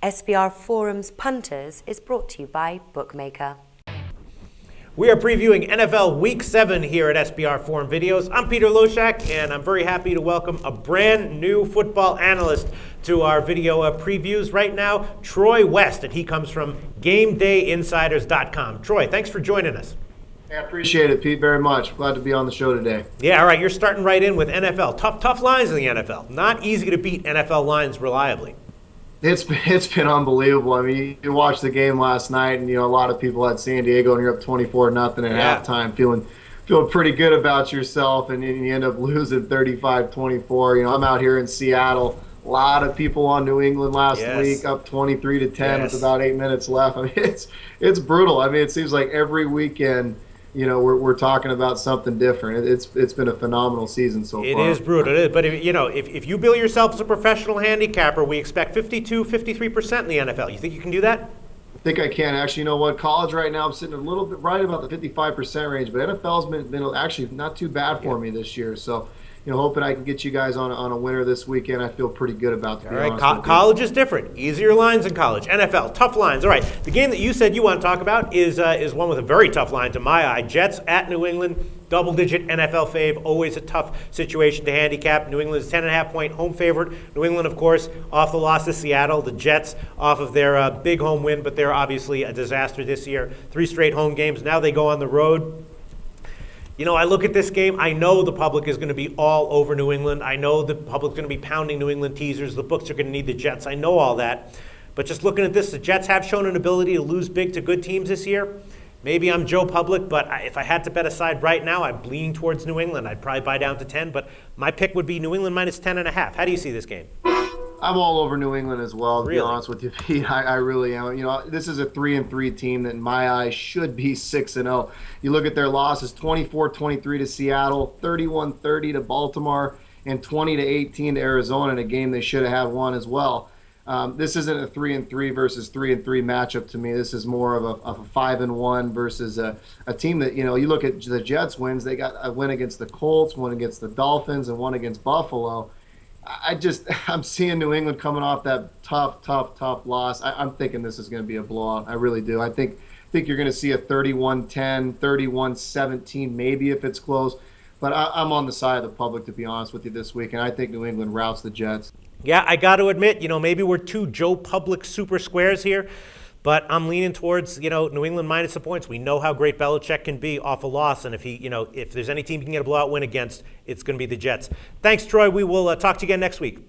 SBR Forum's Punters is brought to you by Bookmaker. We are previewing NFL Week 7 here at SBR Forum Videos. I'm Peter Loshak, and I'm very happy to welcome a brand new football analyst to our video previews right now, Troy West, and he comes from GameDayInsiders.com. Troy, thanks for joining us. I appreciate it, Pete, very much. Glad to be on the show today. Yeah, all right, you're starting right in with NFL. Tough lines in the NFL. Not easy to beat NFL lines reliably. It's been unbelievable. I mean, you watched the game last night, and a lot of people had San Diego, and you're up 24-0 at halftime, feeling pretty good about yourself, and you end up losing 35-24. I'm out here in Seattle. A lot of people on New England last week, up 23-10 with about 8 minutes left. I mean, it's brutal. I mean, it seems like every weekend, we're talking about something different. It's been a phenomenal season so far. It is brutal. But if you bill yourself as a professional handicapper, we expect 53% in the NFL. You think you can do that? I think I can. Actually, you know what? College right now, I'm sitting a little bit right about the 55% range, but NFL's been actually not too bad for me this year. So, hoping I can get you guys on a winner this weekend. I feel pretty good about it. All right, college is different. Easier lines in college. NFL, tough lines. All right, the game that you said you want to talk about is one with a very tough line to my eye. Jets at New England, double-digit NFL fave. Always a tough situation to handicap. New England's 10.5-point home favorite. New England, of course, off the loss to Seattle. The Jets off of their big home win, but they're obviously a disaster this year. 3 straight home games. Now they go on the road. I look at this game, I know the public is going to be all over New England. I know the public's going to be pounding New England teasers. The books are going to need the Jets. I know all that. But just looking at this, the Jets have shown an ability to lose big to good teams this year. Maybe I'm Joe Public, but if I had to bet a side right now, I'm leaning towards New England. I'd probably buy down to 10, but my pick would be New England minus 10.5. How do you see this game? I'm all over New England as well, to be honest with you, Pete. I really am. This is a 3-3 team that in my eyes should be 6-0. You look at their losses, 24-23 to Seattle, 31-30 to Baltimore, and 20-18 to Arizona in a game they should have won as well. This isn't a 3-3 versus 3-3 matchup to me. This is more of a 5-1 versus a team that, you look at the Jets wins. They got a win against the Colts, one against the Dolphins, and one against Buffalo. I'm seeing New England coming off that tough loss. I'm thinking this is going to be a blowout. I really do. I think you're going to see a 31-10, 31-17, maybe if it's close. But I'm on the side of the public, to be honest with you, this week, and I think New England routs the Jets. Yeah, I got to admit, maybe we're two Joe Public super squares here. But I'm leaning towards, New England minus the points. We know how great Belichick can be off a loss, and if there's any team he can get a blowout win against, it's going to be the Jets. Thanks, Troy. We will talk to you again next week.